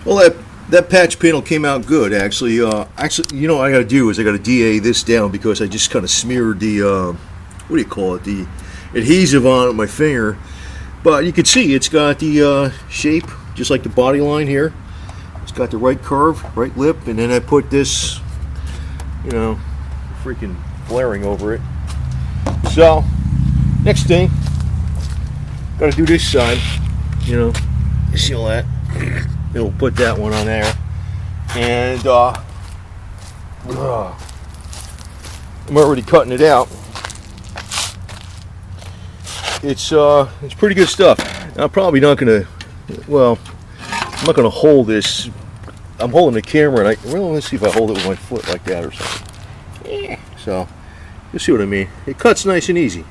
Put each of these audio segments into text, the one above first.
Well, that patch panel came out good, actually. You know what I got to do is I got to DA this down because I just kind of smeared the what do you call it, the adhesive on it with my finger. But you can see it's got the shape just like the body line here. It's got the right curve, right lip, and then I put this, you know, freaking flaring over it. So next thing, got to do this side. You know, you see all that? It'll put that one on there, and I'm already cutting it out. It's pretty good stuff. Now, I'm probably not gonna. Well, I'm not gonna hold this. I'm holding the camera, and let's see if I hold it with my foot like that or something. So, you see what I mean? It cuts nice and easy.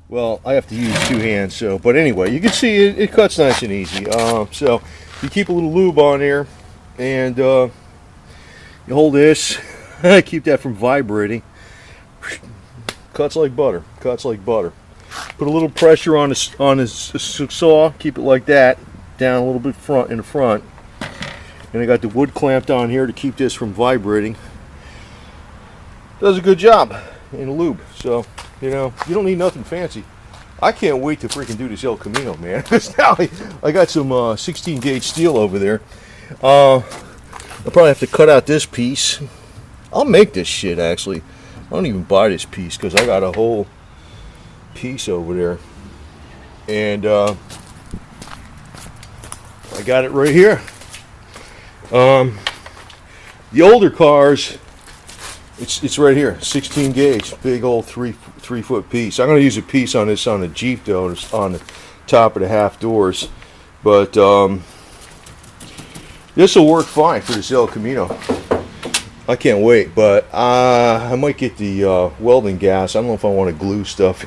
Well, I have to use two hands, so, but anyway, you can see it cuts nice and easy. So you keep a little lube on there, and you hold this, keep that from vibrating. Cuts like butter, cuts like butter. Put a little pressure on the saw, keep it like that, down a little bit in the front. And I got the wood clamped on here to keep this from vibrating. Does a good job in the lube, so. You know, you don't need nothing fancy. I can't wait to freaking do this El Camino, man. Because now I got some 16 gauge steel over there. I'll probably have to cut out this piece. I'll make this shit, actually. I don't even buy this piece because I got a whole piece over there. And I got it right here. The older cars, it's right here, 16 gauge, big old three foot piece. I'm going to use a piece on this on the Jeep though, on the top of the half doors, but this will work fine for this El Camino. I can't wait, but I might get the welding gas. I don't know if I want to glue stuff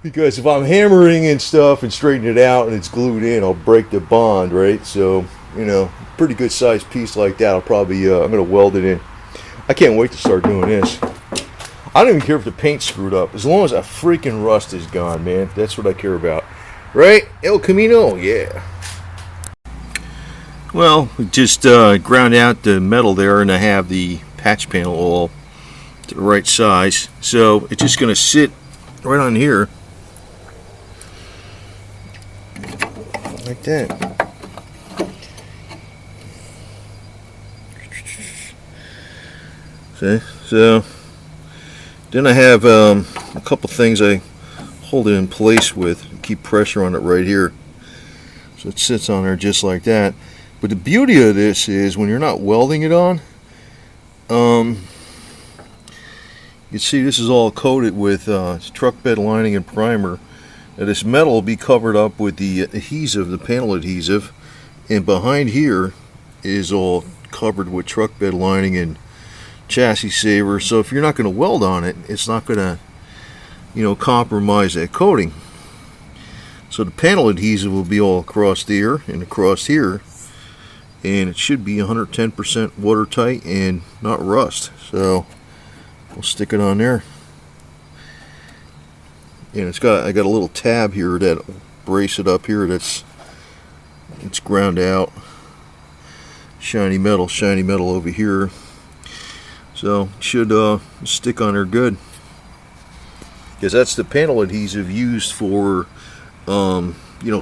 because if I'm hammering and stuff and straightening it out and it's glued in, I'll break the bond, right? So, you know, pretty good sized piece like that, I'll probably I'm gonna weld it in. I can't wait to start doing this. I don't even care if the paint's screwed up, as long as that freaking rust is gone, man. That's what I care about, right? El Camino, yeah. Well, we just ground out the metal there, and I have the patch panel all to the right size, so it's just gonna sit right on here like that. See? So then I have a couple things I hold it in place with, keep pressure on it right here, so it sits on there just like that. But the beauty of this is when you're not welding it on, you see this is all coated with truck bed lining and primer. Now this metal will be covered up with the adhesive, the panel adhesive, and behind here is all covered with truck bed lining and chassis saver. So if you're not going to weld on it, it's not going to, you know, compromise that coating. So the panel adhesive will be all across there and across here, and it should be 110% watertight and not rust. So we'll stick it on there, and I got a little tab here that brace it up here. It's ground out. Shiny metal over here. So it should stick on there good, because that's the panel adhesive used for you know,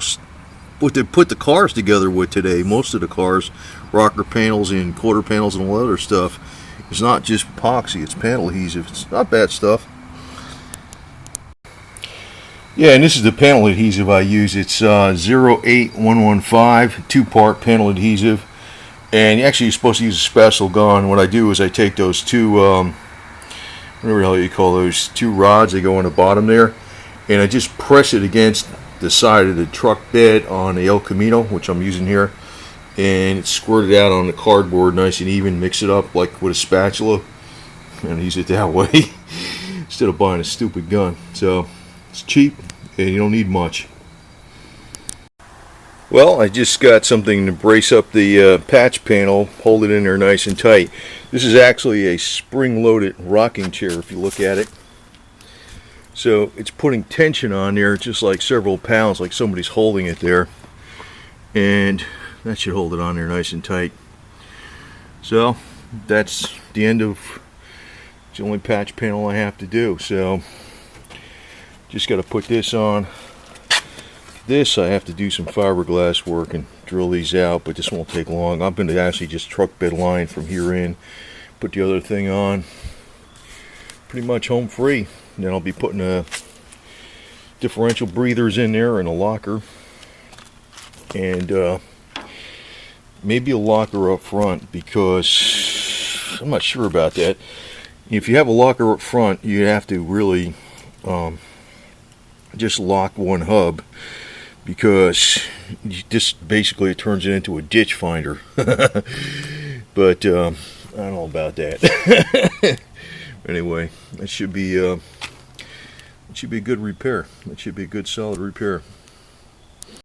what they put the cars together with today. Most of the cars, rocker panels and quarter panels and all other stuff, it's not just epoxy, it's panel adhesive. It's not bad stuff. Yeah, and this is the panel adhesive I use. It's 08115 two-part panel adhesive. And actually, you're supposed to use a special gun. What I do is I take those two, whatever the hell you call those, two rods that go on the bottom there, and I just press it against the side of the truck bed on the El Camino, which I'm using here, and it's squirted out on the cardboard nice and even. Mix it up like with a spatula, and use it that way instead of buying a stupid gun. So it's cheap, and you don't need much. Well, I just got something to brace up the patch panel, hold it in there nice and tight. This is actually a spring-loaded rocking chair if you look at it. So it's putting tension on there, just like several pounds, like somebody's holding it there. And that should hold it on there nice and tight. So that's the end of the only patch panel I have to do. So just got to put this on. This I have to do some fiberglass work and drill these out, but this won't take long. I'm going to actually just truck bed line from here in, put the other thing on. Pretty much home free. Then I'll be putting a differential breathers in there and a locker, and maybe a locker up front, because I'm not sure about that. If you have a locker up front, you have to really just lock one hub, because just basically it turns it into a ditch finder. But I don't know about that. Anyway, that should be a good repair. That should be a good solid repair.